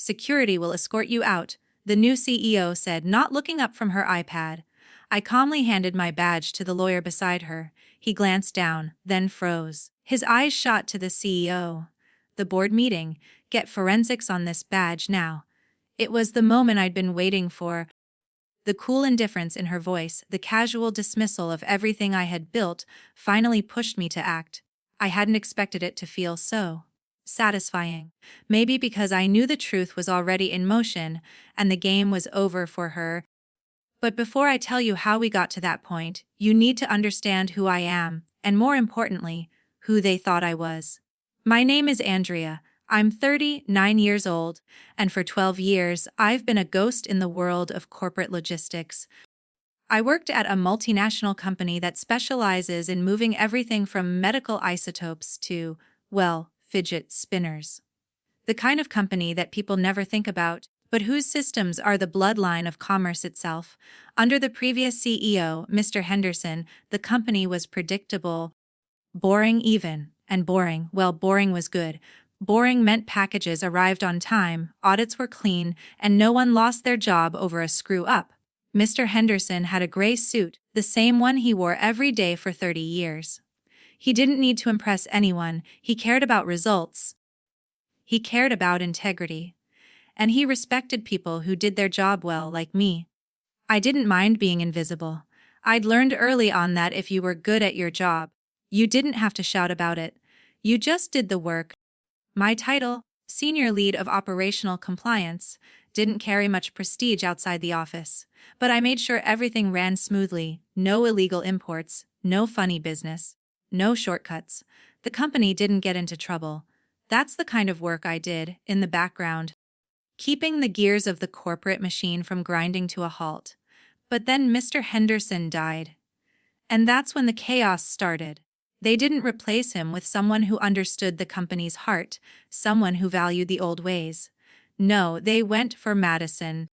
Security will escort you out, the new CEO said, not looking up from her iPad. I calmly handed my badge to the lawyer beside her. He glanced down, then froze. His eyes shot to the CEO. The board meeting. Get forensics on this badge now. It was the moment I'd been waiting for. The cool indifference in her voice, the casual dismissal of everything I had built, finally pushed me to act. I hadn't expected it to feel so satisfying. Maybe because I knew the truth was already in motion, and the game was over for her. But before I tell you how we got to that point, you need to understand who I am, and more importantly, who they thought I was. My name is Andrea. I'm 39 years old, and for 12 years, I've been a ghost in the world of corporate logistics. I worked at a multinational company that specializes in moving everything from medical isotopes to, well, fidget spinners. The kind of company that people never think about, but whose systems are the bloodline of commerce itself. Under the previous CEO, Mr. Henderson, the company was predictable, boring even, and boring, well, boring was good. Boring meant packages arrived on time, audits were clean, and no one lost their job over a screw-up. Mr. Henderson had a gray suit, the same one he wore every day for 30 years. He didn't need to impress anyone, he cared about results. He cared about integrity. And he respected people who did their job well, like me. I didn't mind being invisible. I'd learned early on that if you were good at your job, you didn't have to shout about it. You just did the work. My title, Senior Lead of Operational Compliance, didn't carry much prestige outside the office, but I made sure everything ran smoothly, no illegal imports, no funny business, no shortcuts. The company didn't get into trouble. That's the kind of work I did, in the background, keeping the gears of the corporate machine from grinding to a halt. But then Mr. Henderson died. And that's when the chaos started. They didn't replace him with someone who understood the company's heart, someone who valued the old ways. No, they went for Madison.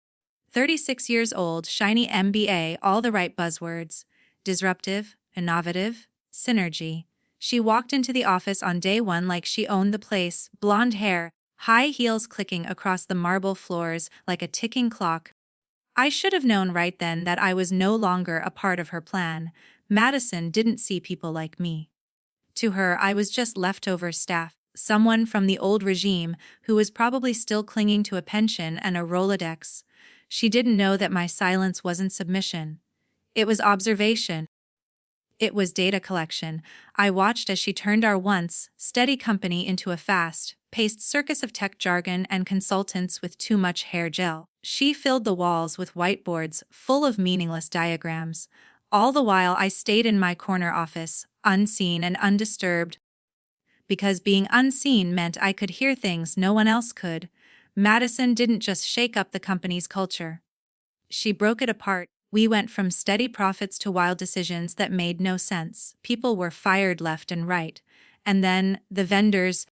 36 years old, shiny MBA, all the right buzzwords. Disruptive, innovative, synergy. She walked into the office on day one like she owned the place, blonde hair, high heels clicking across the marble floors like a ticking clock. I should have known right then that I was no longer a part of her plan. Madison didn't see people like me. To her, I was just leftover staff, someone from the old regime who was probably still clinging to a pension and a Rolodex. She didn't know that my silence wasn't submission. It was observation. It was data collection. I watched as she turned our once steady company into a fast-paced circus of tech jargon and consultants with too much hair gel. She filled the walls with whiteboards full of meaningless diagrams. All the while I stayed in my corner office, unseen and undisturbed. Because being unseen meant I could hear things no one else could. Madison didn't just shake up the company's culture. She broke it apart. We went from steady profits to wild decisions that made no sense. People were fired left and right. And then, the vendors.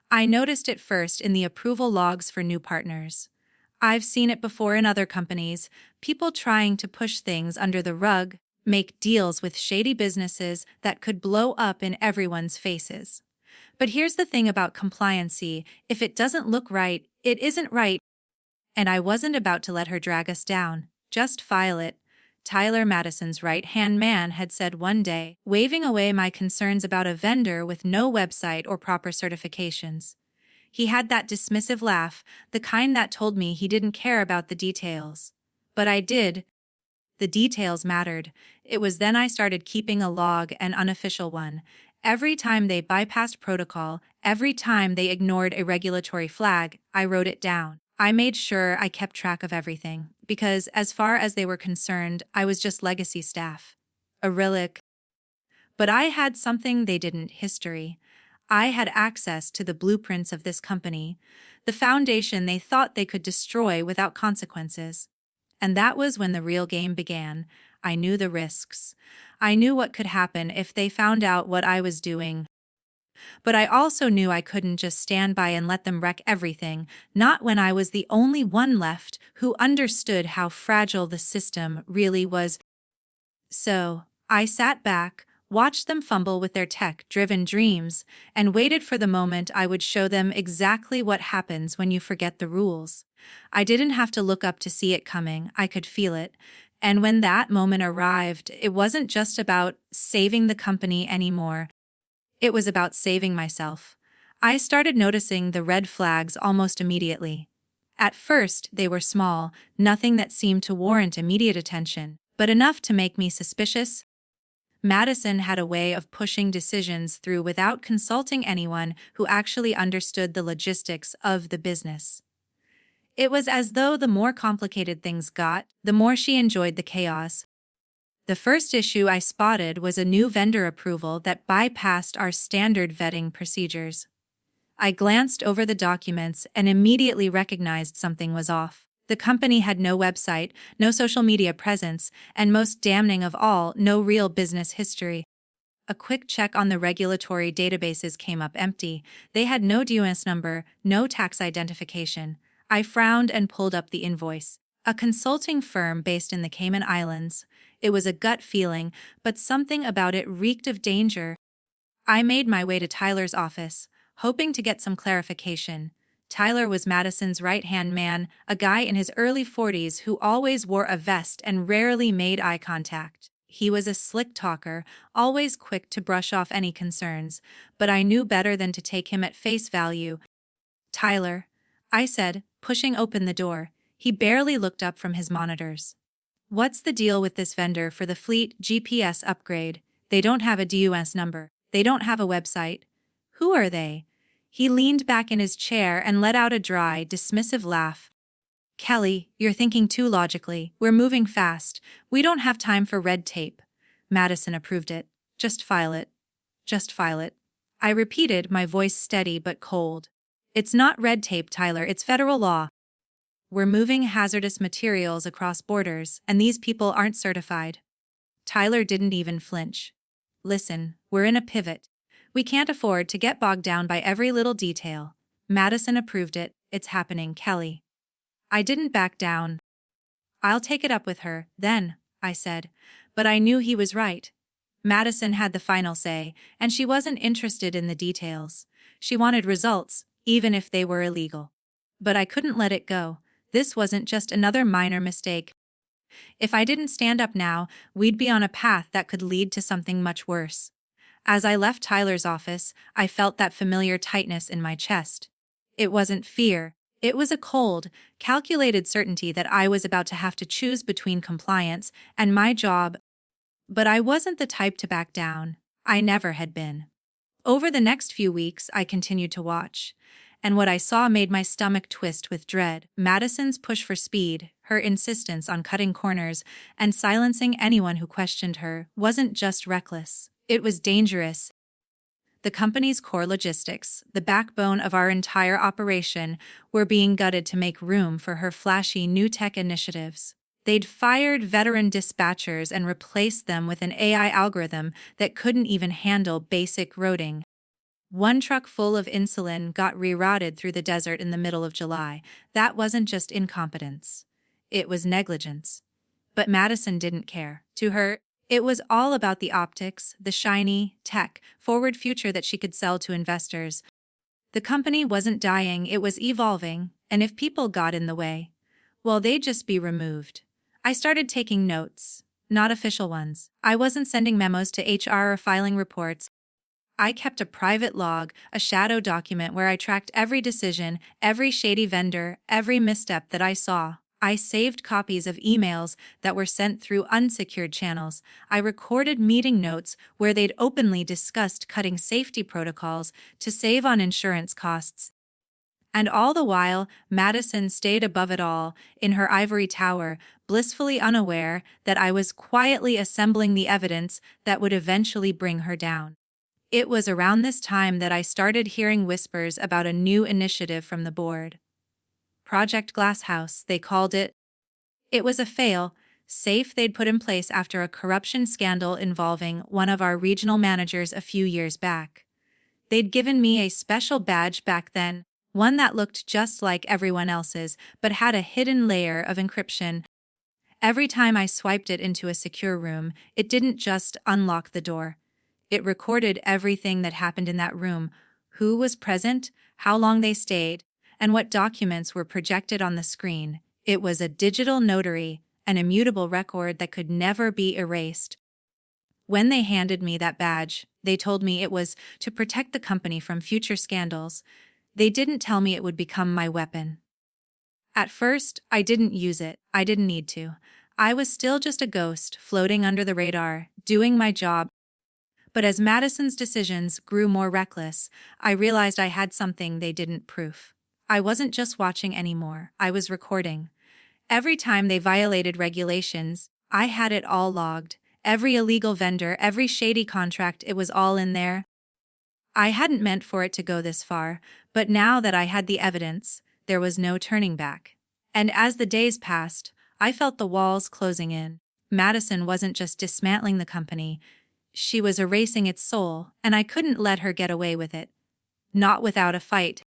I noticed it first in the approval logs for new partners. I've seen it before in other companies, people trying to push things under the rug, make deals with shady businesses that could blow up in everyone's faces. But here's the thing about compliancy, if it doesn't look right, it isn't right. And I wasn't about to let her drag us down. Just file it, Tyler, Madison's right-hand man, had said one day, waving away my concerns about a vendor with no website or proper certifications. He had that dismissive laugh, the kind that told me he didn't care about the details. But I did. The details mattered. It was then I started keeping a log, an unofficial one. Every time they bypassed protocol, every time they ignored a regulatory flag, I wrote it down. I made sure I kept track of everything, because as far as they were concerned, I was just legacy staff. A relic. But I had something they didn't: history. I had access to the blueprints of this company, the foundation they thought they could destroy without consequences. And that was when the real game began. I knew the risks. I knew what could happen if they found out what I was doing. But I also knew I couldn't just stand by and let them wreck everything, not when I was the only one left who understood how fragile the system really was. So, I sat back, watched them fumble with their tech-driven dreams, and waited for the moment I would show them exactly what happens when you forget the rules. I didn't have to look up to see it coming, I could feel it. And when that moment arrived, it wasn't just about saving the company anymore. It was about saving myself. I started noticing the red flags almost immediately. At first, they were small, nothing that seemed to warrant immediate attention, but enough to make me suspicious. Madison had a way of pushing decisions through without consulting anyone who actually understood the logistics of the business. It was as though the more complicated things got, the more she enjoyed the chaos. The first issue I spotted was a new vendor approval that bypassed our standard vetting procedures. I glanced over the documents and immediately recognized something was off. The company had no website, no social media presence, and most damning of all, no real business history. A quick check on the regulatory databases came up empty. They had no DUNS number, no tax identification. I frowned and pulled up the invoice. A consulting firm based in the Cayman Islands. It was a gut feeling, but something about it reeked of danger. I made my way to Tyler's office, hoping to get some clarification. Tyler was Madison's right-hand man, a guy in his early 40s who always wore a vest and rarely made eye contact. He was a slick talker, always quick to brush off any concerns, but I knew better than to take him at face value. "Tyler," I said, pushing open the door. He barely looked up from his monitors. "What's the deal with this vendor for the fleet GPS upgrade? They don't have a DUS number. They don't have a website. Who are they?" He leaned back in his chair and let out a dry, dismissive laugh. "Kelly, you're thinking too logically. We're moving fast. We don't have time for red tape." Madison approved it. "Just file it. Just file it." I repeated, my voice steady but cold. "It's not red tape, Tyler. It's federal law. We're moving hazardous materials across borders, and these people aren't certified." Tyler didn't even flinch. "Listen, we're in a pivot. We can't afford to get bogged down by every little detail." Madison approved it. "It's happening, Kelly." I didn't back down. "I'll take it up with her, then," I said. But I knew he was right. Madison had the final say, and she wasn't interested in the details. She wanted results, even if they were illegal. But I couldn't let it go. This wasn't just another minor mistake. If I didn't stand up now, we'd be on a path that could lead to something much worse. As I left Tyler's office, I felt that familiar tightness in my chest. It wasn't fear. It was a cold, calculated certainty that I was about to have to choose between compliance and my job. But I wasn't the type to back down. I never had been. Over the next few weeks, I continued to watch. And what I saw made my stomach twist with dread. Madison's push for speed, her insistence on cutting corners, and silencing anyone who questioned her, wasn't just reckless. It was dangerous. The company's core logistics, the backbone of our entire operation, were being gutted to make room for her flashy new tech initiatives. They'd fired veteran dispatchers and replaced them with an AI algorithm that couldn't even handle basic routing. One truck full of insulin got rerouted through the desert in the middle of July. That wasn't just incompetence. It was negligence. But Madison didn't care. To her, it was all about the optics, the shiny, tech-forward future that she could sell to investors. The company wasn't dying, it was evolving, and if people got in the way, well, they'd just be removed. I started taking notes, not official ones. I wasn't sending memos to HR or filing reports. I kept a private log, a shadow document where I tracked every decision, every shady vendor, every misstep that I saw. I saved copies of emails that were sent through unsecured channels. I recorded meeting notes where they'd openly discussed cutting safety protocols to save on insurance costs. And all the while, Madison stayed above it all, in her ivory tower, blissfully unaware that I was quietly assembling the evidence that would eventually bring her down. It was around this time that I started hearing whispers about a new initiative from the board. Project Glasshouse, they called it. It was a fail-safe they'd put in place after a corruption scandal involving one of our regional managers a few years back. They'd given me a special badge back then, one that looked just like everyone else's, but had a hidden layer of encryption. Every time I swiped it into a secure room, it didn't just unlock the door. It recorded everything that happened in that room, who was present, how long they stayed, and what documents were projected on the screen. It was a digital notary, an immutable record that could never be erased. When they handed me that badge, they told me it was to protect the company from future scandals. They didn't tell me it would become my weapon. At first, I didn't use it. I didn't need to. I was still just a ghost, floating under the radar, doing my job. But as Madison's decisions grew more reckless, I realized I had something they didn't proof. I wasn't just watching anymore, I was recording. Every time they violated regulations, I had it all logged. Every illegal vendor, every shady contract, it was all in there. I hadn't meant for it to go this far, but now that I had the evidence, there was no turning back. And as the days passed, I felt the walls closing in. Madison wasn't just dismantling the company, she was erasing its soul, and I couldn't let her get away with it. Not without a fight.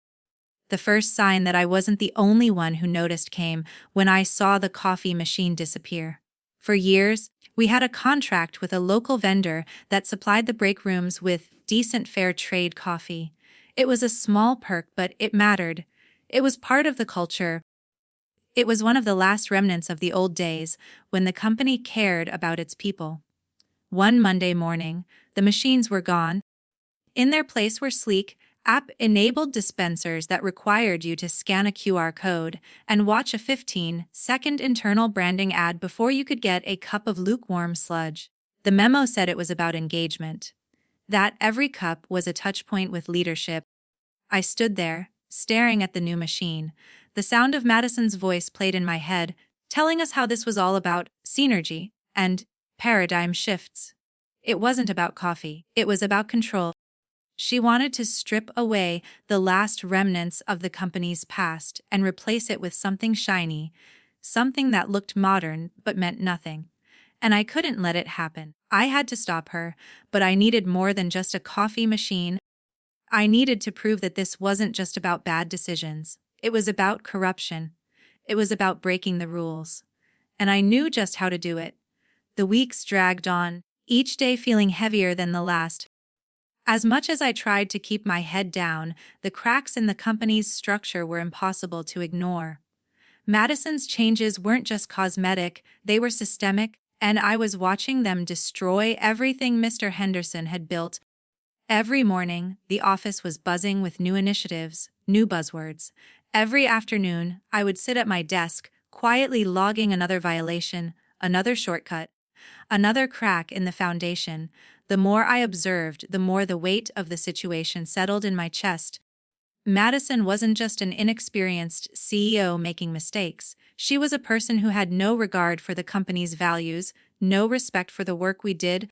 The first sign that I wasn't the only one who noticed came when I saw the coffee machine disappear. For years, we had a contract with a local vendor that supplied the break rooms with decent fair trade coffee. It was a small perk, but it mattered. It was part of the culture. It was one of the last remnants of the old days when the company cared about its people. One Monday morning, the machines were gone. In their place were sleek, app-enabled dispensers that required you to scan a QR code and watch a 15-second internal branding ad before you could get a cup of lukewarm sludge. The memo said it was about engagement, that every cup was a touchpoint with leadership. I stood there, staring at the new machine. The sound of Madison's voice played in my head, telling us how this was all about synergy and paradigm shifts. It wasn't about coffee, it was about control. She wanted to strip away the last remnants of the company's past and replace it with something shiny, something that looked modern but meant nothing. And I couldn't let it happen. I had to stop her, but I needed more than just a coffee machine. I needed to prove that this wasn't just about bad decisions. It was about corruption. It was about breaking the rules. And I knew just how to do it. The weeks dragged on, each day feeling heavier than the last. As much as I tried to keep my head down, the cracks in the company's structure were impossible to ignore. Madison's changes weren't just cosmetic, they were systemic, and I was watching them destroy everything Mr. Henderson had built. Every morning, the office was buzzing with new initiatives, new buzzwords. Every afternoon, I would sit at my desk, quietly logging another violation, another shortcut, another crack in the foundation. The more I observed, the more the weight of the situation settled in my chest. Madison wasn't just an inexperienced CEO making mistakes. She was a person who had no regard for the company's values, no respect for the work we did.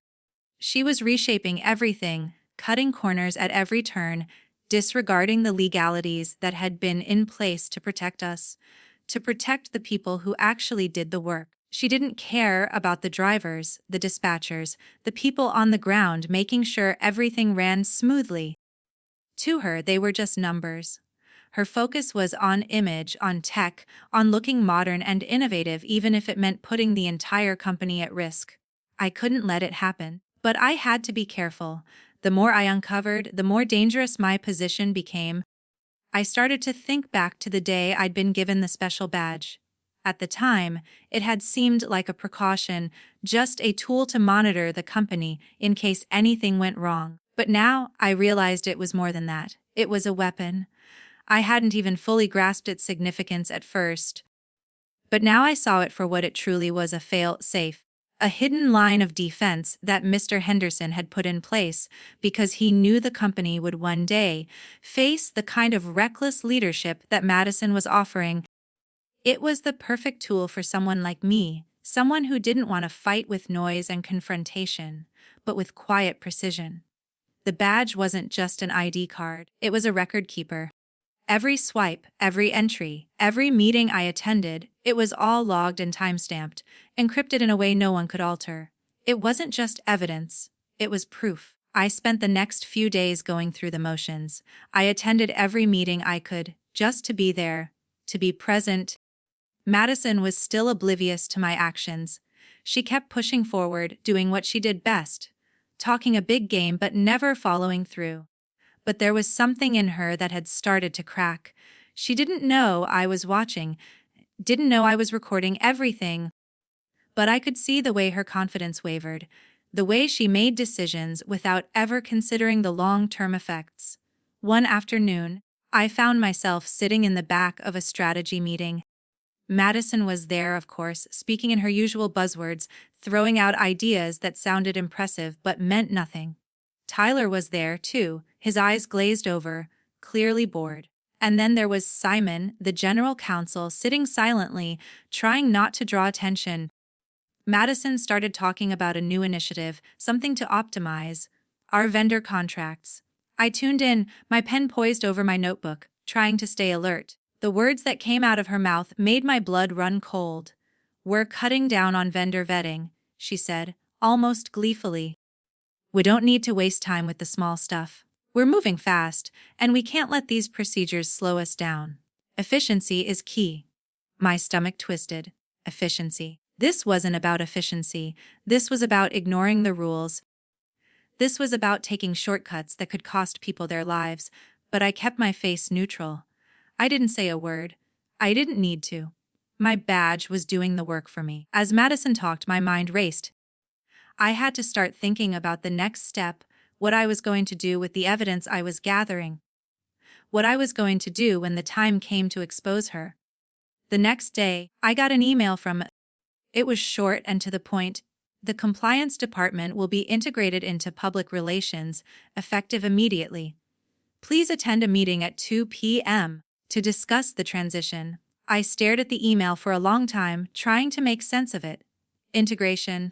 She was reshaping everything, cutting corners at every turn, disregarding the legalities that had been in place to protect us, to protect the people who actually did the work. She didn't care about the drivers, the dispatchers, the people on the ground making sure everything ran smoothly. To her, they were just numbers. Her focus was on image, on tech, on looking modern and innovative, even if it meant putting the entire company at risk. I couldn't let it happen, but I had to be careful. The more I uncovered, the more dangerous my position became. I started to think back to the day I'd been given the special badge. At the time, it had seemed like a precaution, just a tool to monitor the company in case anything went wrong. But now, I realized it was more than that. It was a weapon. I hadn't even fully grasped its significance at first. But now I saw it for what it truly was, a fail-safe, a hidden line of defense that Mr. Henderson had put in place because he knew the company would one day face the kind of reckless leadership that Madison was offering. It was the perfect tool for someone like me, someone who didn't want to fight with noise and confrontation, but with quiet precision. The badge wasn't just an ID card, it was a record keeper. Every swipe, every entry, every meeting I attended, it was all logged and timestamped, encrypted in a way no one could alter. It wasn't just evidence, it was proof. I spent the next few days going through the motions. I attended every meeting I could, just to be there, to be present. Madison was still oblivious to my actions. She kept pushing forward, doing what she did best, talking a big game but never following through. But there was something in her that had started to crack. She didn't know I was watching, didn't know I was recording everything, but I could see the way her confidence wavered, the way she made decisions without ever considering the long-term effects. One afternoon, I found myself sitting in the back of a strategy meeting. Madison was there, of course, speaking in her usual buzzwords, throwing out ideas that sounded impressive but meant nothing. Tyler was there, too, his eyes glazed over, clearly bored. And then there was Simon, the general counsel, sitting silently, trying not to draw attention. Madison started talking about a new initiative, something to optimize our vendor contracts. I tuned in, my pen poised over my notebook, trying to stay alert. The words that came out of her mouth made my blood run cold. "We're cutting down on vendor vetting," she said, almost gleefully. "We don't need to waste time with the small stuff. We're moving fast, and we can't let these procedures slow us down. Efficiency is key." My stomach twisted. Efficiency. This wasn't about efficiency. This was about ignoring the rules. This was about taking shortcuts that could cost people their lives, but I kept my face neutral. I didn't say a word. I didn't need to. My badge was doing the work for me. As Madison talked, my mind raced. I had to start thinking about the next step, what I was going to do with the evidence I was gathering, what I was going to do when the time came to expose her. The next day, I got an email from. It was short and to the point. "The compliance department will be integrated into public relations, effective immediately. Please attend a meeting at 2 p.m. to discuss the transition." I stared at the email for a long time, trying to make sense of it. Integration.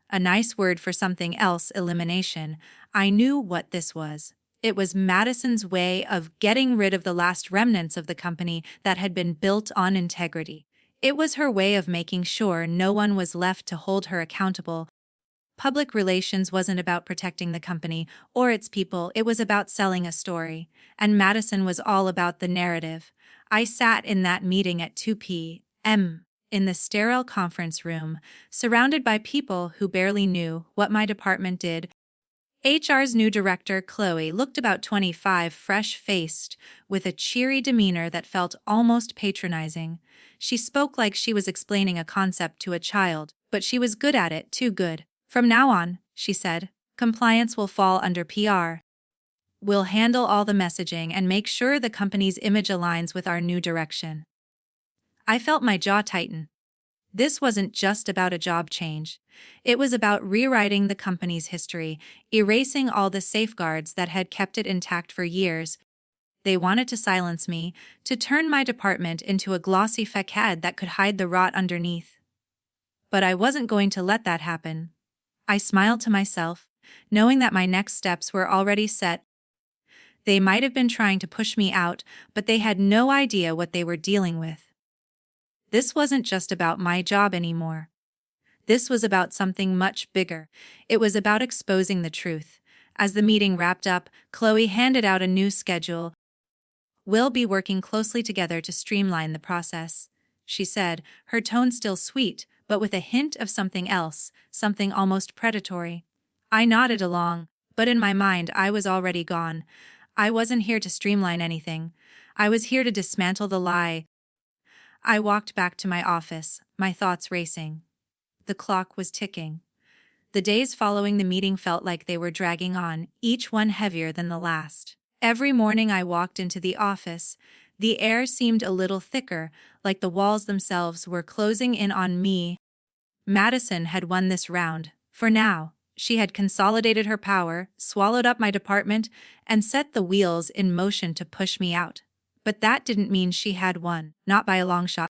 A nice word for something else, elimination. I knew what this was. It was Madison's way of getting rid of the last remnants of the company that had been built on integrity. It was her way of making sure no one was left to hold her accountable. Public relations wasn't about protecting the company or its people, it was about selling a story. And Madison was all about the narrative. I sat in that meeting at 2 p.m. in the sterile conference room, surrounded by people who barely knew what my department did. HR's new director, Chloe, looked about 25, fresh-faced, with a cheery demeanor that felt almost patronizing. She spoke like she was explaining a concept to a child, but she was good at it, too good. "From now on," she said, "compliance will fall under PR. We'll handle all the messaging and make sure the company's image aligns with our new direction." I felt my jaw tighten. This wasn't just about a job change. It was about rewriting the company's history, erasing all the safeguards that had kept it intact for years. They wanted to silence me, to turn my department into a glossy facade that could hide the rot underneath. But I wasn't going to let that happen. I smiled to myself, knowing that my next steps were already set. They might have been trying to push me out, but they had no idea what they were dealing with. This wasn't just about my job anymore. This was about something much bigger. It was about exposing the truth. As the meeting wrapped up, Chloe handed out a new schedule. "We'll be working closely together to streamline the process," she said, her tone still sweet, but with a hint of something else, something almost predatory. I nodded along, but in my mind I was already gone. I wasn't here to streamline anything. I was here to dismantle the lie. I walked back to my office, my thoughts racing. The clock was ticking. The days following the meeting felt like they were dragging on, each one heavier than the last. Every morning I walked into the office. The air seemed a little thicker, like the walls themselves were closing in on me. Madison had won this round. For now, she had consolidated her power, swallowed up my department, and set the wheels in motion to push me out. But that didn't mean she had won, not by a long shot.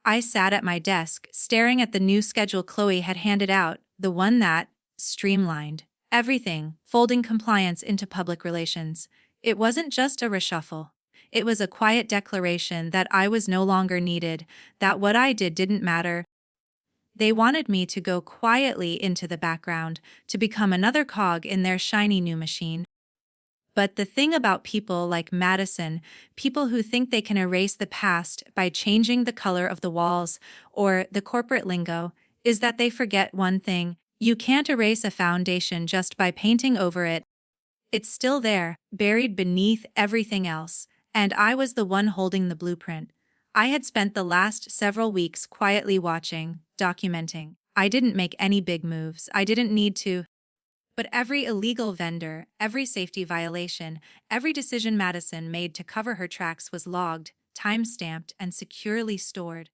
I sat at my desk, staring at the new schedule Chloe had handed out, the one that streamlined everything, folding compliance into public relations. It wasn't just a reshuffle. It was a quiet declaration that I was no longer needed, that what I did didn't matter. They wanted me to go quietly into the background, to become another cog in their shiny new machine. But the thing about people like Madison, people who think they can erase the past by changing the color of the walls or the corporate lingo, is that they forget one thing: You can't erase a foundation just by painting over it. It's still there, buried beneath everything else, and I was the one holding the blueprint. I had spent the last several weeks quietly watching, documenting. I didn't make any big moves, I didn't need to. But every illegal vendor, every safety violation, every decision Madison made to cover her tracks was logged, time-stamped, and securely stored.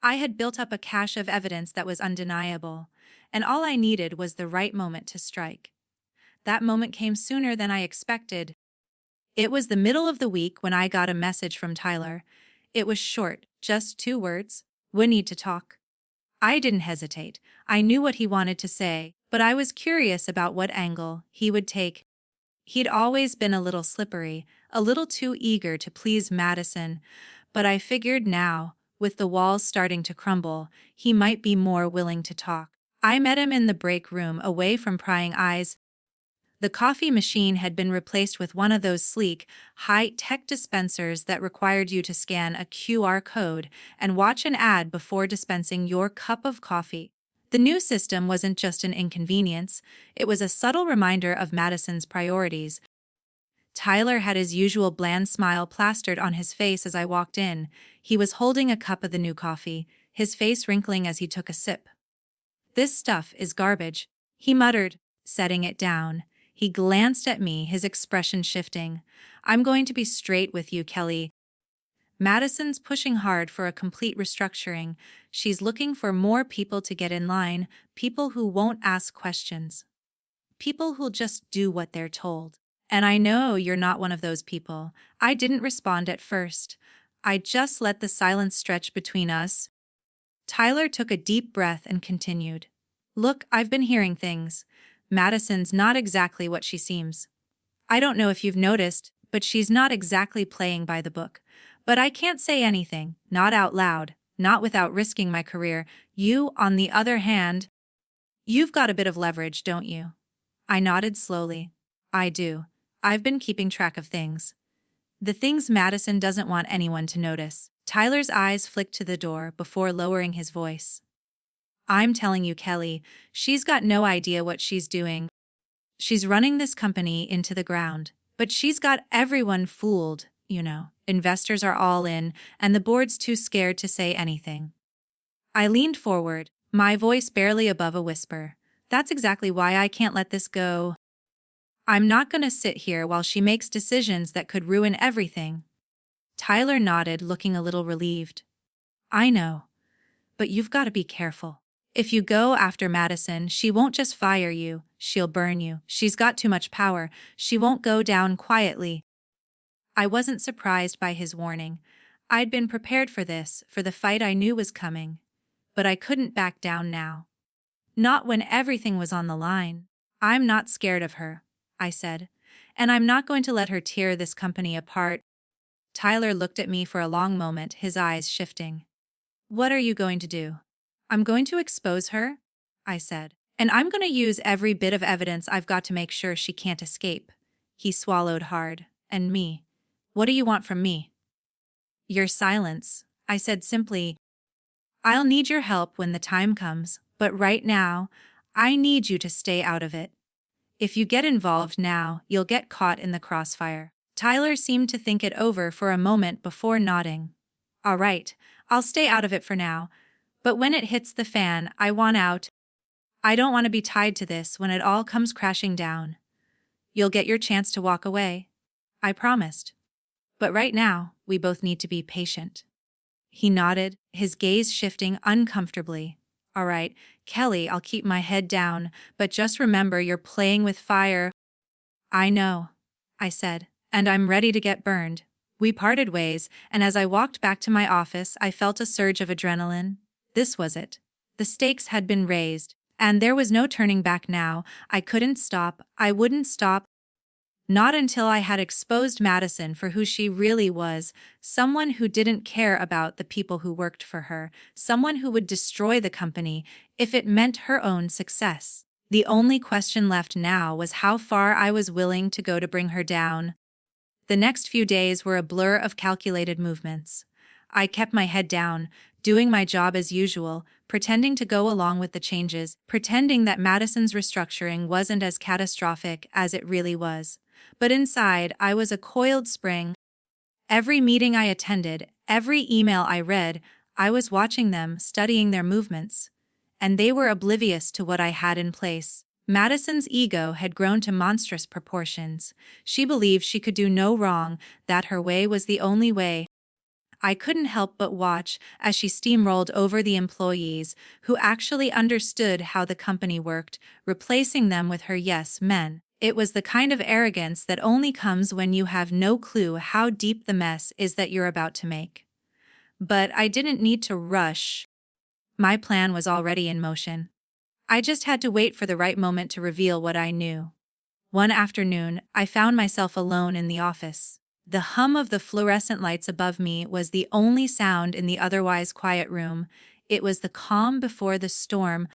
I had built up a cache of evidence that was undeniable, and all I needed was the right moment to strike. That moment came sooner than I expected. It was the middle of the week when I got a message from Tyler. It was short, just 2 words. We need to talk. I didn't hesitate. I knew what he wanted to say, but I was curious about what angle he would take. He'd always been a little slippery, a little too eager to please Madison, but I figured now, with the walls starting to crumble, he might be more willing to talk. I met him in the break room away from prying eyes. The coffee machine had been replaced with one of those sleek, high-tech dispensers that required you to scan a QR code and watch an ad before dispensing your cup of coffee. The new system wasn't just an inconvenience, it was a subtle reminder of Madison's priorities. Tyler had his usual bland smile plastered on his face as I walked in. He was holding a cup of the new coffee, his face wrinkling as he took a sip. "This stuff is garbage," he muttered, setting it down. He glanced at me, his expression shifting. "I'm going to be straight with you, Kelly. Madison's pushing hard for a complete restructuring. She's looking for more people to get in line, people who won't ask questions. People who'll just do what they're told. And I know you're not one of those people." I didn't respond at first. I just let the silence stretch between us. Tyler took a deep breath and continued. "Look, I've been hearing things. Madison's not exactly what she seems. I don't know if you've noticed, but she's not exactly playing by the book. But I can't say anything, not out loud, not without risking my career. You, on the other hand, you've got a bit of leverage, don't you?" I nodded slowly. "I do. I've been keeping track of things. The things Madison doesn't want anyone to notice." Tyler's eyes flicked to the door before lowering his voice. "I'm telling you, Kelly, she's got no idea what she's doing. She's running this company into the ground, but she's got everyone fooled, you know. Investors are all in, and the board's too scared to say anything." I leaned forward, my voice barely above a whisper. "That's exactly why I can't let this go. I'm not going to sit here while she makes decisions that could ruin everything." Tyler nodded, looking a little relieved. "I know. But you've got to be careful. If you go after Madison, she won't just fire you, she'll burn you. She's got too much power. She won't go down quietly." I wasn't surprised by his warning. I'd been prepared for this, for the fight I knew was coming. But I couldn't back down now. Not when everything was on the line. "I'm not scared of her," I said. "And I'm not going to let her tear this company apart." Tyler looked at me for a long moment, his eyes shifting. "What are you going to do?" "I'm going to expose her," I said. "And I'm going to use every bit of evidence I've got to make sure she can't escape." He swallowed hard. "And me? What do you want from me?" "Your silence," I said simply. "I'll need your help when the time comes, but right now, I need you to stay out of it. If you get involved now, you'll get caught in the crossfire." Tyler seemed to think it over for a moment before nodding. "All right, I'll stay out of it for now. But when it hits the fan, I want out. I don't want to be tied to this when it all comes crashing down." "You'll get your chance to walk away," I promised. "But right now, we both need to be patient." He nodded, his gaze shifting uncomfortably. "All right, Kelly, I'll keep my head down, but just remember you're playing with fire." "I know," I said, "and I'm ready to get burned." We parted ways, and as I walked back to my office, I felt a surge of adrenaline. This was it. The stakes had been raised, and there was no turning back now. I couldn't stop. I wouldn't stop. Not until I had exposed Madison for who she really was, someone who didn't care about the people who worked for her, someone who would destroy the company if it meant her own success. The only question left now was how far I was willing to go to bring her down. The next few days were a blur of calculated movements. I kept my head down, doing my job as usual, pretending to go along with the changes, pretending that Madison's restructuring wasn't as catastrophic as it really was. But inside, I was a coiled spring. Every meeting I attended, every email I read, I was watching them, studying their movements. And they were oblivious to what I had in place. Madison's ego had grown to monstrous proportions. She believed she could do no wrong, that her way was the only way. I couldn't help but watch as she steamrolled over the employees who actually understood how the company worked, replacing them with her yes men. It was the kind of arrogance that only comes when you have no clue how deep the mess is that you're about to make. But I didn't need to rush. My plan was already in motion. I just had to wait for the right moment to reveal what I knew. One afternoon, I found myself alone in the office. The hum of the fluorescent lights above me was the only sound in the otherwise quiet room. It was the calm before the storm.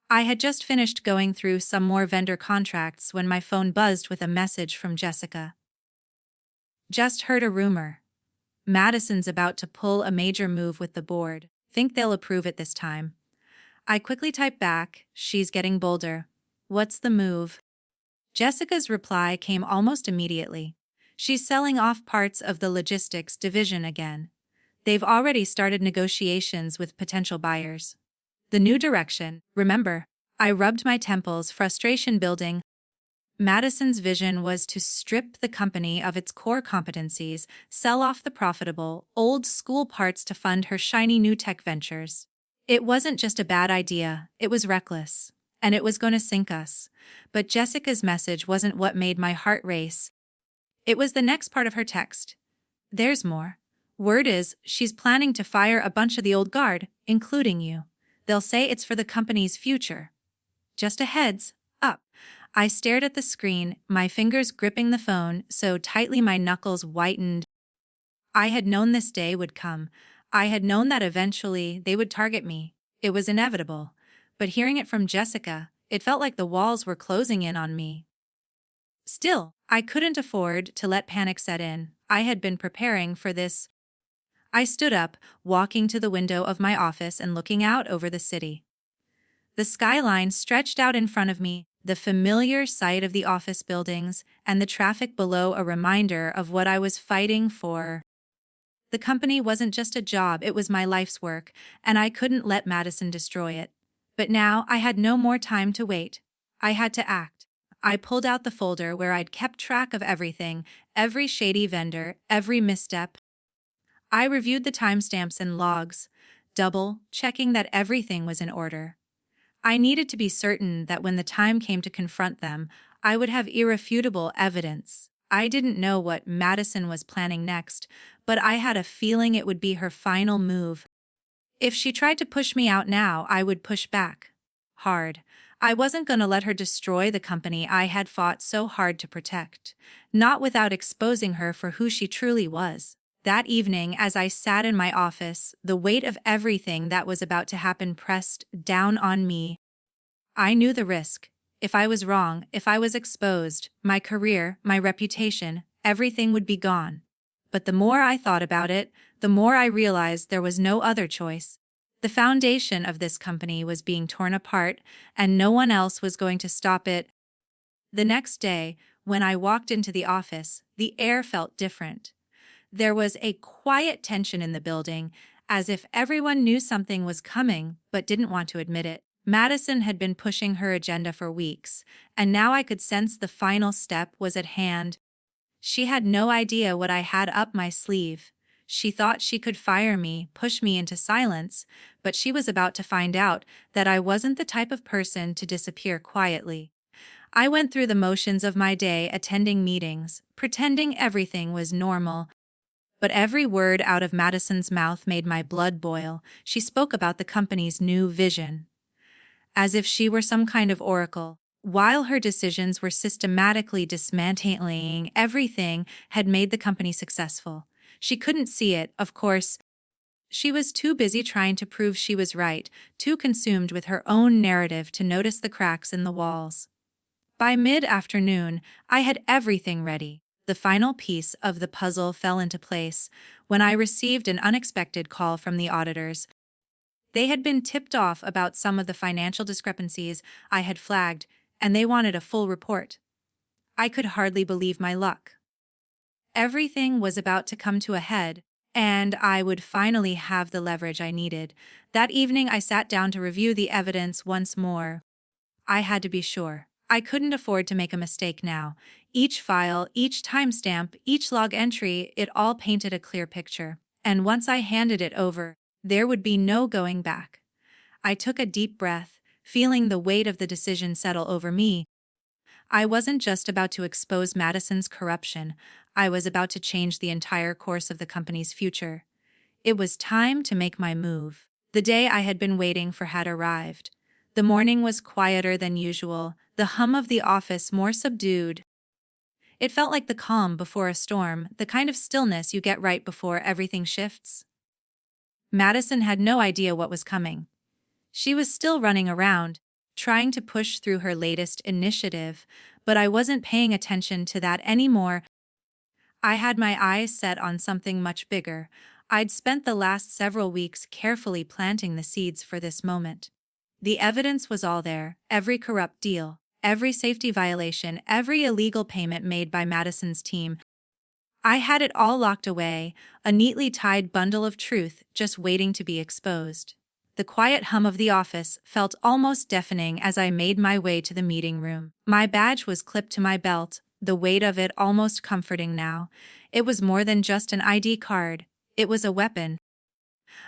I had just finished going through some more vendor contracts when my phone buzzed with a message from Jessica. Just heard a rumor. Madison's about to pull a major move with the board. Think they'll approve it this time. I quickly typed back, she's getting bolder. What's the move? Jessica's reply came almost immediately. She's selling off parts of the logistics division again. They've already started negotiations with potential buyers. The new direction, remember, I rubbed my temples, frustration building. Madison's vision was to strip the company of its core competencies, sell off the profitable, old-school parts to fund her shiny new tech ventures. It wasn't just a bad idea, it was reckless. And it was going to sink us. But Jessica's message wasn't what made my heart race. It was the next part of her text. There's more. Word is, she's planning to fire a bunch of the old guard, including you. They'll say it's for the company's future. Just a heads up. I stared at the screen, my fingers gripping the phone so tightly my knuckles whitened. I had known this day would come. I had known that eventually they would target me. It was inevitable. But hearing it from Jessica, it felt like the walls were closing in on me. Still, I couldn't afford to let panic set in. I had been preparing for this. I stood up, walking to the window of my office and looking out over the city. The skyline stretched out in front of me, the familiar sight of the office buildings and the traffic below a reminder of what I was fighting for. The company wasn't just a job, it was my life's work, and I couldn't let Madison destroy it. But now I had no more time to wait. I had to act. I pulled out the folder where I'd kept track of everything, every shady vendor, every misstep. I reviewed the timestamps and logs, double-checking that everything was in order. I needed to be certain that when the time came to confront them, I would have irrefutable evidence. I didn't know what Madison was planning next, but I had a feeling it would be her final move. If she tried to push me out now, I would push back. Hard. I wasn't going to let her destroy the company I had fought so hard to protect, not without exposing her for who she truly was. That evening, as I sat in my office, the weight of everything that was about to happen pressed down on me. I knew the risk. If I was wrong, if I was exposed, my career, my reputation, everything would be gone. But the more I thought about it, the more I realized there was no other choice. The foundation of this company was being torn apart, and no one else was going to stop it. The next day, when I walked into the office, the air felt different. There was a quiet tension in the building, as if everyone knew something was coming but didn't want to admit it. Madison had been pushing her agenda for weeks, and now I could sense the final step was at hand. She had no idea what I had up my sleeve. She thought she could fire me, push me into silence, but she was about to find out that I wasn't the type of person to disappear quietly. I went through the motions of my day, attending meetings, pretending everything was normal. But every word out of Madison's mouth made my blood boil. She spoke about the company's new vision, as if she were some kind of oracle. While her decisions were systematically dismantling everything had made the company successful. She couldn't see it, of course. She was too busy trying to prove she was right, too consumed with her own narrative to notice the cracks in the walls. By mid-afternoon, I had everything ready. The The final piece of the puzzle fell into place when I received an unexpected call from the auditors. They had been tipped off about some of the financial discrepancies I had flagged, and they wanted a full report. I could hardly believe my luck. Everything was about to come to a head, and I would finally have the leverage I needed. That evening I sat down to review the evidence once more. I had to be sure. I couldn't afford to make a mistake now. Each file, each timestamp, each log entry, it all painted a clear picture. And once I handed it over, there would be no going back. I took a deep breath, feeling the weight of the decision settle over me. I wasn't just about to expose Madison's corruption, I was about to change the entire course of the company's future. It was time to make my move. The day I had been waiting for had arrived. The morning was quieter than usual, the hum of the office more subdued. It felt like the calm before a storm, the kind of stillness you get right before everything shifts. Madison had no idea what was coming. She was still running around, trying to push through her latest initiative, but I wasn't paying attention to that anymore. I had my eyes set on something much bigger. I'd spent the last several weeks carefully planting the seeds for this moment. The evidence was all there, every corrupt deal, every safety violation, every illegal payment made by Madison's team. I had it all locked away, a neatly tied bundle of truth just waiting to be exposed. The quiet hum of the office felt almost deafening as I made my way to the meeting room. My badge was clipped to my belt, the weight of it almost comforting now. It was more than just an ID card. It was a weapon.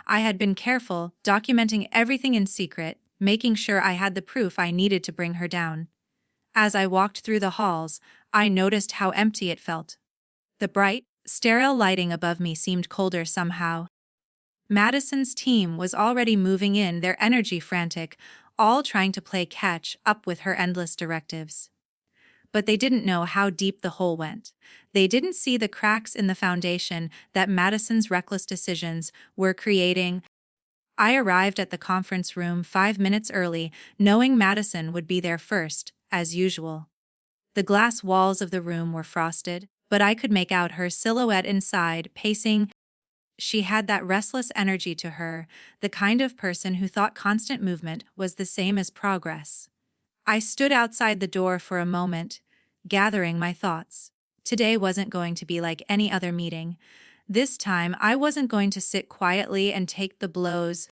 I had been careful, documenting everything in secret, making sure I had the proof I needed to bring her down. As I walked through the halls, I noticed how empty it felt. The bright, sterile lighting above me seemed colder somehow. Madison's team was already moving in, their energy frantic, all trying to play catch up with her endless directives. But they didn't know how deep the hole went. They didn't see the cracks in the foundation that Madison's reckless decisions were creating. I arrived at the conference room 5 minutes early, knowing Madison would be there first, as usual. The glass walls of the room were frosted, but I could make out her silhouette inside, pacing. She had that restless energy to her, the kind of person who thought constant movement was the same as progress. I stood outside the door for a moment, gathering my thoughts. Today wasn't going to be like any other meeting. This time, I wasn't going to sit quietly and take the blows.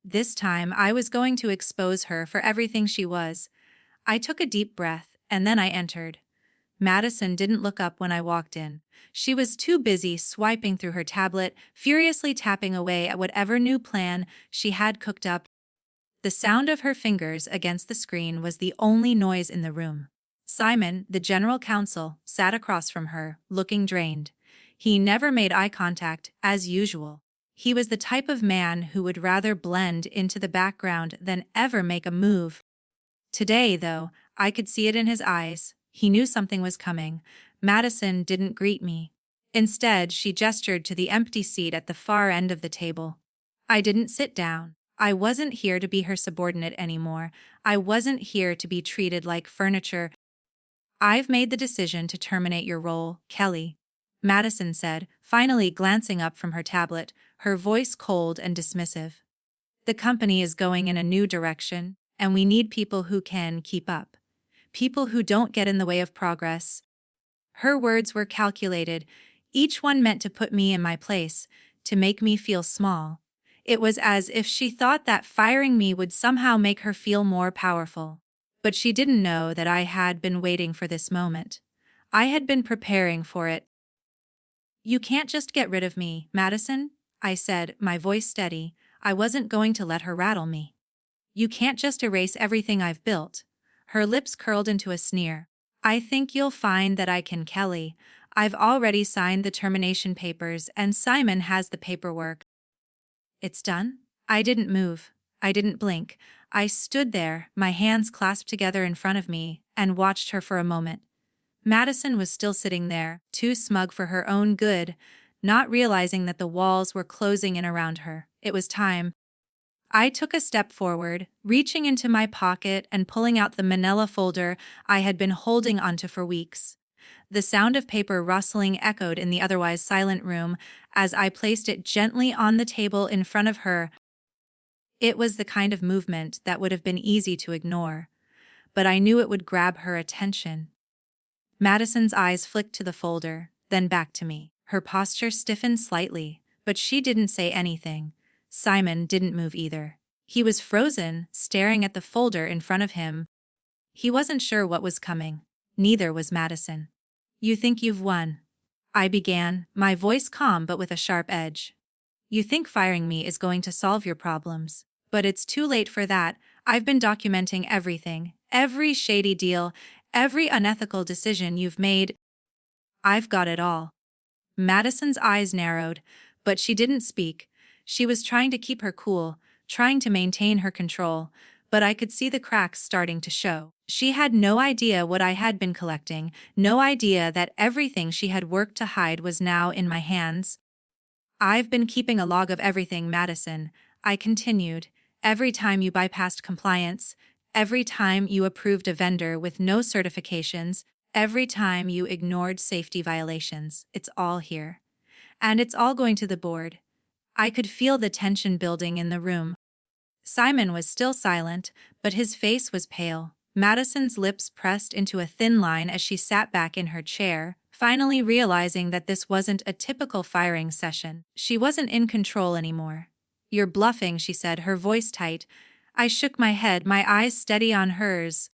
This time, I was going to expose her for everything she was. I took a deep breath, and then I entered. Madison didn't look up when I walked in. She was too busy swiping through her tablet, furiously tapping away at whatever new plan she had cooked up. The sound of her fingers against the screen was the only noise in the room. Simon, the general counsel, sat across from her, looking drained. He never made eye contact, as usual. He was the type of man who would rather blend into the background than ever make a move. Today, though, I could see it in his eyes. He knew something was coming. Madison didn't greet me. Instead, she gestured to the empty seat at the far end of the table. I didn't sit down. I wasn't here to be her subordinate anymore. I wasn't here to be treated like furniture. I've made the decision to terminate your role, Kelly, Madison said, finally glancing up from her tablet, her voice cold and dismissive. The company is going in a new direction, and we need people who can keep up. People who don't get in the way of progress. Her words were calculated, each one meant to put me in my place, to make me feel small. It was as if she thought that firing me would somehow make her feel more powerful. But she didn't know that I had been waiting for this moment. I had been preparing for it. You can't just get rid of me, Madison, I said, my voice steady. I wasn't going to let her rattle me. You can't just erase everything I've built. Her lips curled into a sneer. I think you'll find that I can, Kelly. I've already signed the termination papers and Simon has the paperwork. It's done? I didn't move. I didn't blink. I stood there, my hands clasped together in front of me, and watched her for a moment. Madison was still sitting there, too smug for her own good, not realizing that the walls were closing in around her. It was time. I took a step forward, reaching into my pocket and pulling out the manila folder I had been holding onto for weeks. The sound of paper rustling echoed in the otherwise silent room as I placed it gently on the table in front of her. It was the kind of movement that would have been easy to ignore, but I knew it would grab her attention. Madison's eyes flicked to the folder, then back to me. Her posture stiffened slightly, but she didn't say anything. Simon didn't move either. He was frozen, staring at the folder in front of him. He wasn't sure what was coming. Neither was Madison. "You think you've won?" I began, my voice calm but with a sharp edge. "You think firing me is going to solve your problems. But it's too late for that. I've been documenting everything, every shady deal, every unethical decision you've made. I've got it all." Madison's eyes narrowed, but she didn't speak. She was trying to keep her cool, trying to maintain her control, but I could see the cracks starting to show. She had no idea what I had been collecting, no idea that everything she had worked to hide was now in my hands. "I've been keeping a log of everything, Madison," I continued. "Every time you bypassed compliance, every time you approved a vendor with no certifications, every time you ignored safety violations. It's all here. And it's all going to the board." I could feel the tension building in the room. Simon was still silent, but his face was pale. Madison's lips pressed into a thin line as she sat back in her chair, finally realizing that this wasn't a typical firing session. She wasn't in control anymore. "You're bluffing," she said, her voice tight. I shook my head, my eyes steady on hers.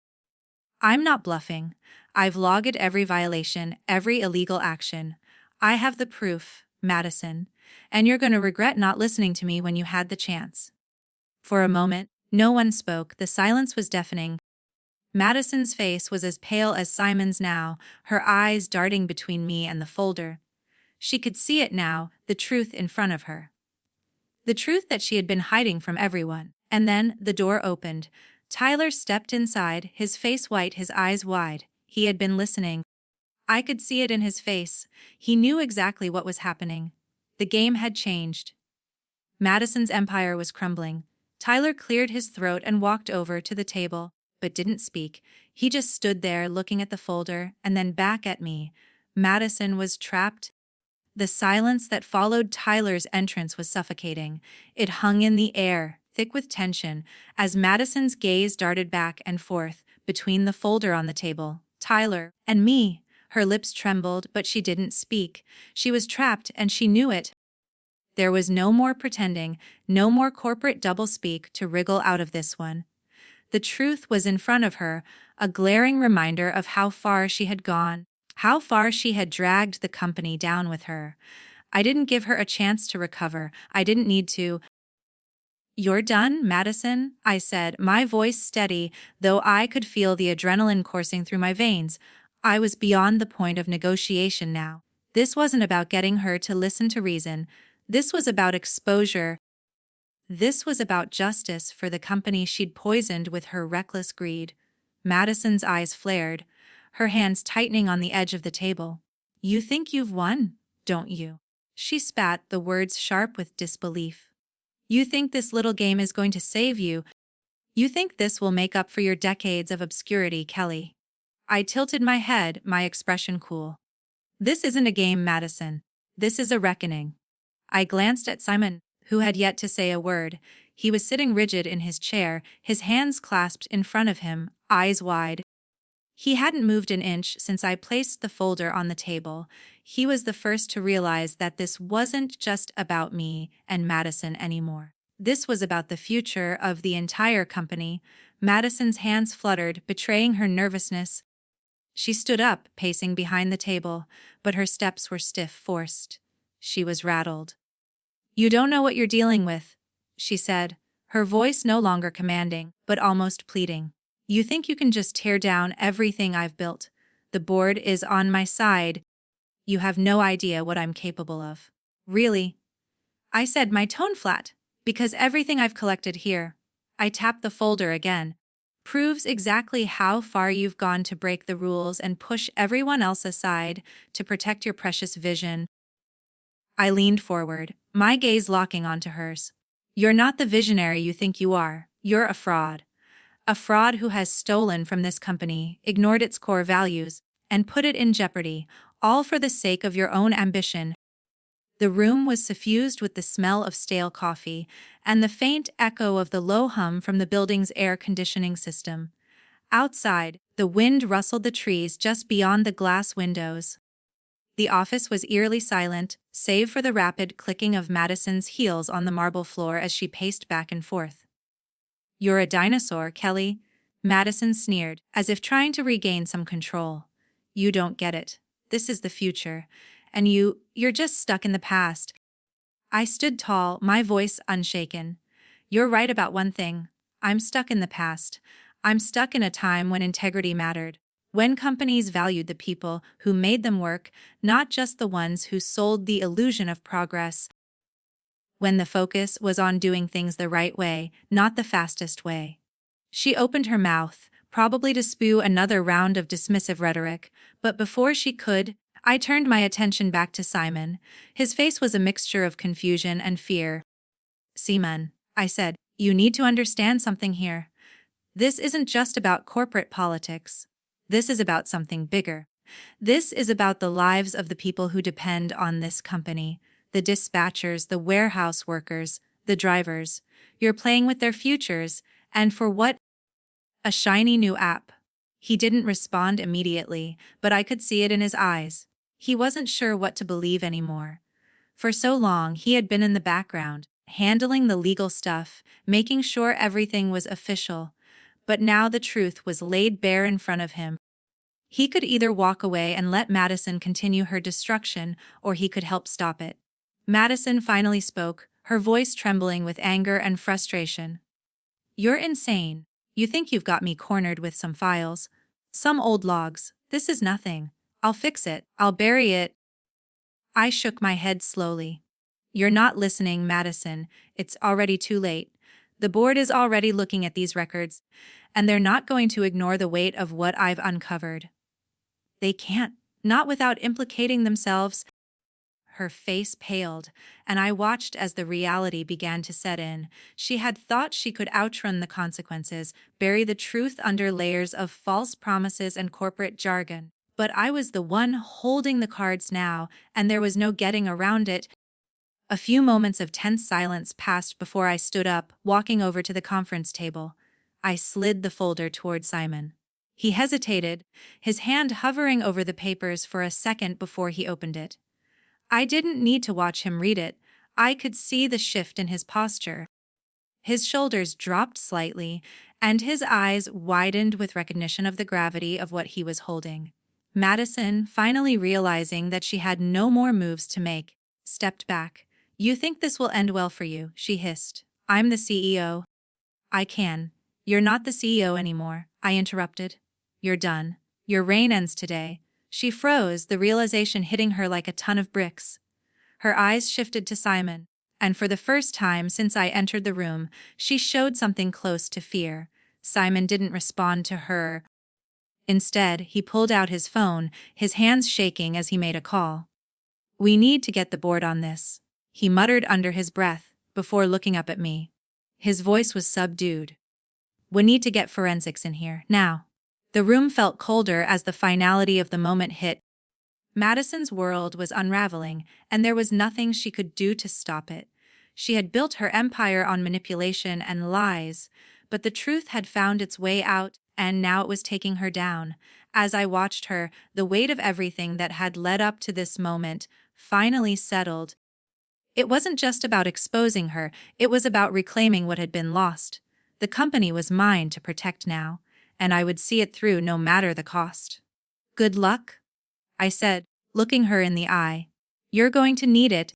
"I'm not bluffing. I've logged every violation, every illegal action. I have the proof, Madison, and you're going to regret not listening to me when you had the chance." For a moment, no one spoke. The silence was deafening. Madison's face was as pale as Simon's now, her eyes darting between me and the folder. She could see it now, the truth in front of her. The truth that she had been hiding from everyone. And then the door opened. Tyler stepped inside, his face white, his eyes wide. He had been listening. I could see it in his face. He knew exactly what was happening. The game had changed. Madison's empire was crumbling. Tyler cleared his throat and walked over to the table, but didn't speak. He just stood there looking at the folder and then back at me. Madison was trapped. The silence that followed Tyler's entrance was suffocating. It hung in the air, thick with tension, as Madison's gaze darted back and forth between the folder on the table, Tyler, and me. Her lips trembled, but she didn't speak. She was trapped, and she knew it. There was no more pretending, no more corporate doublespeak to wriggle out of this one. The truth was in front of her, a glaring reminder of how far she had gone, how far she had dragged the company down with her. I didn't give her a chance to recover. I didn't need to. "You're done, Madison?" I said, my voice steady, though I could feel the adrenaline coursing through my veins. I was beyond the point of negotiation now. This wasn't about getting her to listen to reason. This was about exposure. This was about justice for the company she'd poisoned with her reckless greed. Madison's eyes flared, her hands tightening on the edge of the table. "You think you've won, don't you?" She spat, the words sharp with disbelief. "You think this little game is going to save you? You think this will make up for your decades of obscurity, Kelly?" I tilted my head, my expression cool. "This isn't a game, Madison. This is a reckoning." I glanced at Simon, who had yet to say a word. He was sitting rigid in his chair, his hands clasped in front of him, eyes wide. He hadn't moved an inch since I placed the folder on the table. He was the first to realize that this wasn't just about me and Madison anymore. This was about the future of the entire company. Madison's hands fluttered, betraying her nervousness. She stood up, pacing behind the table, but her steps were stiff, forced. She was rattled. "You don't know what you're dealing with," she said, her voice no longer commanding, but almost pleading. "You think you can just tear down everything I've built. The board is on my side. You have no idea what I'm capable of." "Really?" I said, my tone flat, "because everything I've collected here," I tapped the folder again, "proves exactly how far you've gone to break the rules and push everyone else aside to protect your precious vision." I leaned forward, my gaze locking onto hers. "You're not the visionary you think you are. You're a fraud. A fraud who has stolen from this company, ignored its core values, and put it in jeopardy, all for the sake of your own ambition. The room was suffused with the smell of stale coffee and the faint echo of the low hum from the building's air conditioning system. Outside, the wind rustled the trees just beyond the glass windows. The office was eerily silent, save for the rapid clicking of Madison's heels on the marble floor as she paced back and forth. "You're a dinosaur, Kelly," Madison sneered, as if trying to regain some control. "You don't get it. This is the future. And you're just stuck in the past." I stood tall, my voice unshaken. "You're right about one thing. I'm stuck in the past. I'm stuck in a time when integrity mattered. When companies valued the people who made them work, not just the ones who sold the illusion of progress. When the focus was on doing things the right way, not the fastest way." She opened her mouth, probably to spew another round of dismissive rhetoric, but before she could, I turned my attention back to Simon. His face was a mixture of confusion and fear. "Simon," I said, "you need to understand something here. This isn't just about corporate politics. This is about something bigger. This is about the lives of the people who depend on this company, the dispatchers, the warehouse workers, the drivers. You're playing with their futures, and for what? A shiny new app." He didn't respond immediately, but I could see it in his eyes. He wasn't sure what to believe anymore. For so long, he had been in the background, handling the legal stuff, making sure everything was official. But now the truth was laid bare in front of him. He could either walk away and let Madison continue her destruction, or he could help stop it. Madison finally spoke, her voice trembling with anger and frustration. "You're insane. You think you've got me cornered with some files. Some old logs. This is nothing. I'll fix it. I'll bury it." I shook my head slowly. "You're not listening, Madison. It's already too late. The board is already looking at these records, and they're not going to ignore the weight of what I've uncovered. They can't, not without implicating themselves." Her face paled, and I watched as the reality began to set in. She had thought she could outrun the consequences, bury the truth under layers of false promises and corporate jargon. But I was the one holding the cards now, and there was no getting around it. A few moments of tense silence passed before I stood up, walking over to the conference table. I slid the folder toward Simon. He hesitated, his hand hovering over the papers for a second before he opened it. I didn't need to watch him read it. I could see the shift in his posture. His shoulders dropped slightly, and his eyes widened with recognition of the gravity of what he was holding. Madison, finally realizing that she had no more moves to make, stepped back. "You think this will end well for you," she hissed. "I'm the CEO. I can." "You're not the CEO anymore," I interrupted. "You're done. Your reign ends today." She froze, the realization hitting her like a ton of bricks. Her eyes shifted to Simon, and for the first time since I entered the room, she showed something close to fear. Simon didn't respond to her. Instead, he pulled out his phone, his hands shaking as he made a call. "We need to get the board on this," he muttered under his breath, before looking up at me. His voice was subdued. "We need to get forensics in here, now." The room felt colder as the finality of the moment hit. Madison's world was unraveling, and there was nothing she could do to stop it. She had built her empire on manipulation and lies, but the truth had found its way out, and now it was taking her down. As I watched her, the weight of everything that had led up to this moment finally settled. It wasn't just about exposing her, it was about reclaiming what had been lost. The company was mine to protect now, and I would see it through no matter the cost. "Good luck," I said, looking her in the eye. "You're going to need it."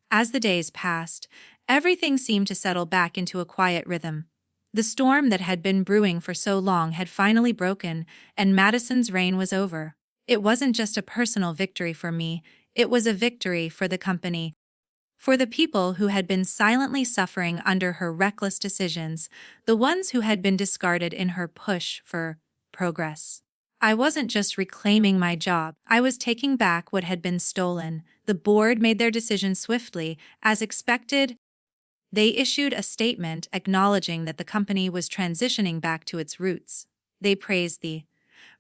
As the days passed, everything seemed to settle back into a quiet rhythm. The storm that had been brewing for so long had finally broken, and Madison's reign was over. It wasn't just a personal victory for me, it was a victory for the company. For the people who had been silently suffering under her reckless decisions, the ones who had been discarded in her push for progress. I wasn't just reclaiming my job, I was taking back what had been stolen. The board made their decision swiftly, as expected. They issued a statement acknowledging that the company was transitioning back to its roots. They praised the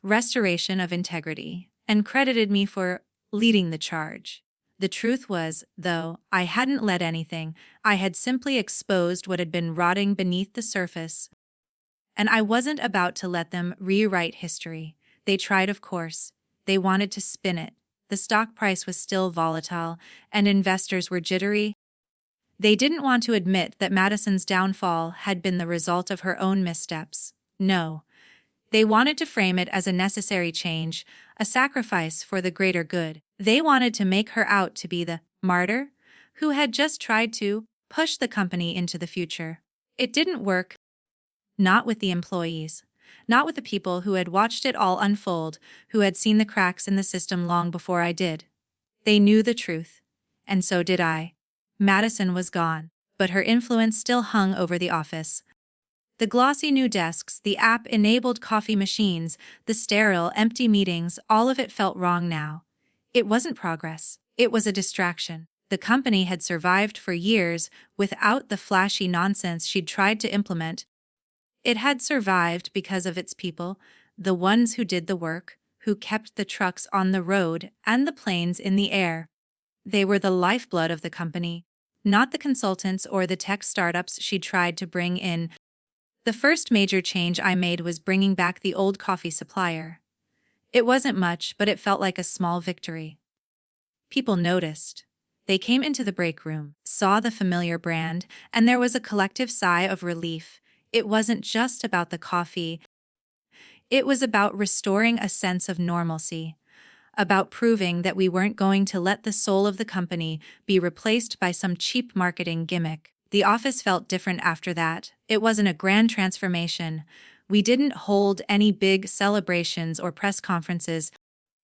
restoration of integrity, and credited me for leading the charge. The truth was, though, I hadn't led anything, I had simply exposed what had been rotting beneath the surface. And I wasn't about to let them rewrite history. They tried, of course. They wanted to spin it. The stock price was still volatile, and investors were jittery. They didn't want to admit that Madison's downfall had been the result of her own missteps. No. They wanted to frame it as a necessary change, a sacrifice for the greater good. They wanted to make her out to be the martyr who had just tried to push the company into the future. It didn't work. Not with the employees. Not with the people who had watched it all unfold, who had seen the cracks in the system long before I did. They knew the truth. And so did I. Madison was gone, but her influence still hung over the office. The glossy new desks, the app-enabled coffee machines, the sterile, empty meetings, all of it felt wrong now. It wasn't progress. It was a distraction. The company had survived for years without the flashy nonsense she'd tried to implement. It had survived because of its people, the ones who did the work, who kept the trucks on the road and the planes in the air. They were the lifeblood of the company, not the consultants or the tech startups she tried to bring in. The first major change I made was bringing back the old coffee supplier. It wasn't much, but it felt like a small victory. People noticed. They came into the break room, saw the familiar brand, and there was a collective sigh of relief. It wasn't just about the coffee. It was about restoring a sense of normalcy, about proving that we weren't going to let the soul of the company be replaced by some cheap marketing gimmick. The office felt different after that. It wasn't a grand transformation. We didn't hold any big celebrations or press conferences.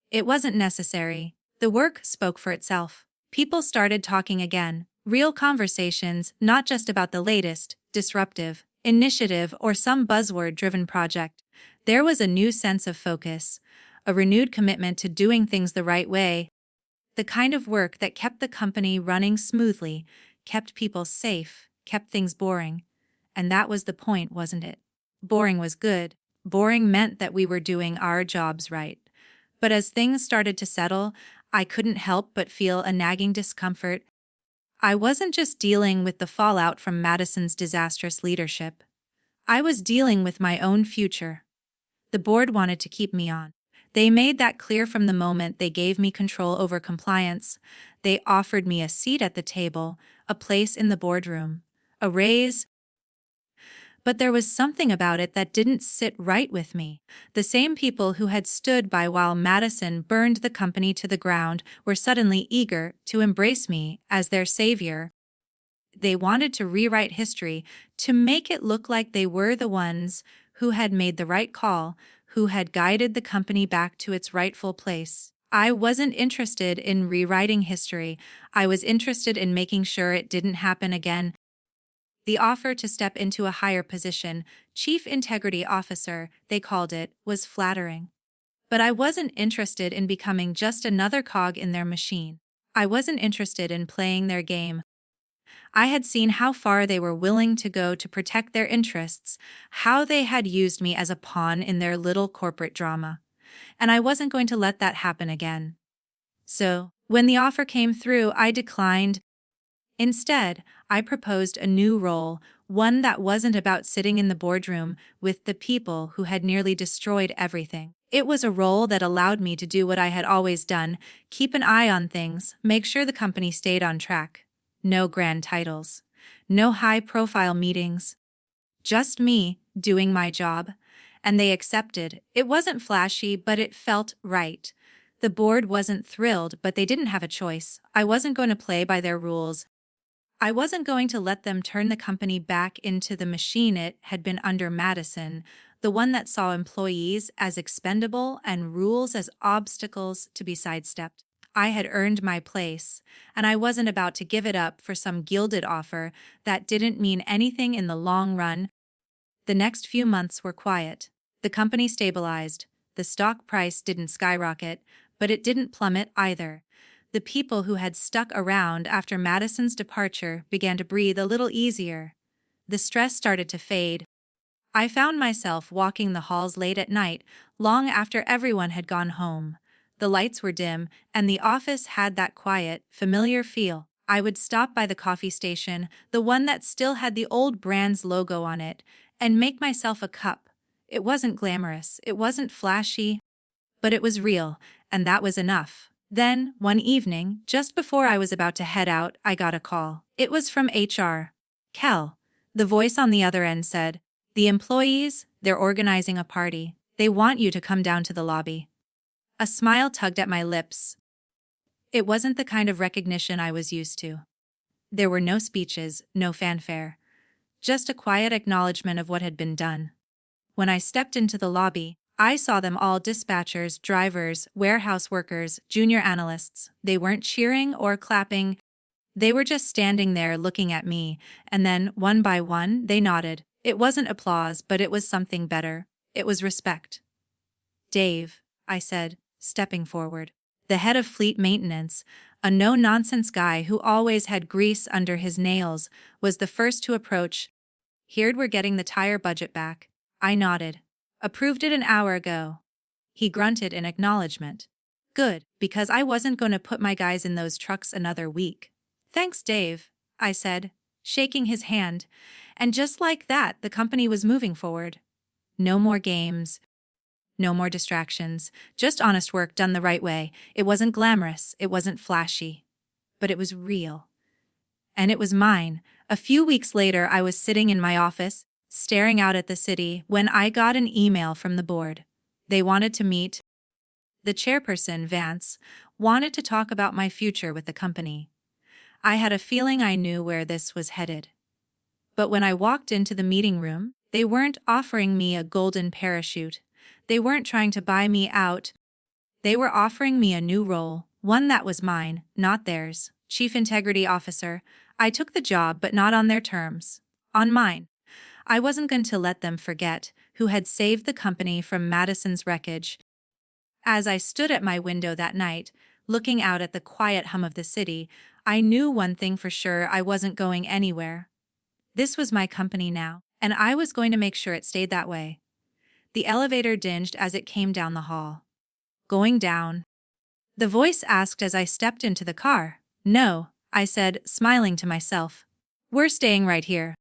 It wasn't necessary. The work spoke for itself. People started talking again. Real conversations, not just about the latest, disruptive initiative or some buzzword-driven project. There was a new sense of focus, a renewed commitment to doing things the right way, the kind of work that kept the company running smoothly, kept people safe, kept things boring. And that was the point, wasn't it? Boring was good. Boring meant that we were doing our jobs right. But as things started to settle, I couldn't help but feel a nagging discomfort. I wasn't just dealing with the fallout from Madison's disastrous leadership. I was dealing with my own future. The board wanted to keep me on. They made that clear from the moment they gave me control over compliance. They offered me a seat at the table, a place in the boardroom, a raise. But there was something about it that didn't sit right with me. The same people who had stood by while Madison burned the company to the ground were suddenly eager to embrace me as their savior. They wanted to rewrite history, to make it look like they were the ones who had made the right call, who had guided the company back to its rightful place. I wasn't interested in rewriting history. I was interested in making sure it didn't happen again. The offer to step into a higher position, Chief Integrity Officer, they called it, was flattering. But I wasn't interested in becoming just another cog in their machine. I wasn't interested in playing their game. I had seen how far they were willing to go to protect their interests, how they had used me as a pawn in their little corporate drama. And I wasn't going to let that happen again. So, when the offer came through, I declined. Instead, I proposed a new role, one that wasn't about sitting in the boardroom with the people who had nearly destroyed everything. It was a role that allowed me to do what I had always done, keep an eye on things, make sure the company stayed on track. No grand titles. No high-profile meetings. Just me, doing my job. And they accepted. It wasn't flashy, but it felt right. The board wasn't thrilled, but they didn't have a choice. I wasn't going to play by their rules. I wasn't going to let them turn the company back into the machine it had been under Madison, the one that saw employees as expendable and rules as obstacles to be sidestepped. I had earned my place, and I wasn't about to give it up for some gilded offer that didn't mean anything in the long run. The next few months were quiet. The company stabilized. The stock price didn't skyrocket, but it didn't plummet either. The people who had stuck around after Madison's departure began to breathe a little easier. The stress started to fade. I found myself walking the halls late at night, long after everyone had gone home. The lights were dim, and the office had that quiet, familiar feel. I would stop by the coffee station, the one that still had the old brand's logo on it, and make myself a cup. It wasn't glamorous, it wasn't flashy, but it was real, and that was enough. Then, one evening, just before I was about to head out, I got a call. It was from HR. Kel. The voice on the other end said, "The employees, they're organizing a party. They want you to come down to the lobby." A smile tugged at my lips. It wasn't the kind of recognition I was used to. There were no speeches, no fanfare. Just a quiet acknowledgement of what had been done. When I stepped into the lobby, I saw them all: dispatchers, drivers, warehouse workers, junior analysts. They weren't cheering or clapping. They were just standing there looking at me, and then, one by one, they nodded. It wasn't applause, but it was something better. It was respect. "Dave," I said, stepping forward. The head of fleet maintenance, a no-nonsense guy who always had grease under his nails, was the first to approach. "Heard we're getting the tire budget back." I nodded. "Approved it an hour ago." He grunted in acknowledgement. "Good, because I wasn't going to put my guys in those trucks another week." "Thanks, Dave," I said, shaking his hand, and just like that, the company was moving forward. No more games. No more distractions, just honest work done the right way. It wasn't glamorous, it wasn't flashy, but it was real. And it was mine. A few weeks later, I was sitting in my office, staring out at the city, when I got an email from the board. They wanted to meet. The chairperson, Vance, wanted to talk about my future with the company. I had a feeling I knew where this was headed. But when I walked into the meeting room, they weren't offering me a golden parachute. They weren't trying to buy me out. They were offering me a new role, one that was mine, not theirs. Chief Integrity Officer. I took the job, but not on their terms. On mine. I wasn't going to let them forget who had saved the company from Madison's wreckage. As I stood at my window that night, looking out at the quiet hum of the city, I knew one thing for sure: I wasn't going anywhere. This was my company now, and I was going to make sure it stayed that way. The elevator dinged as it came down the hall. "Going down?" the voice asked as I stepped into the car. "No," I said, smiling to myself. "We're staying right here."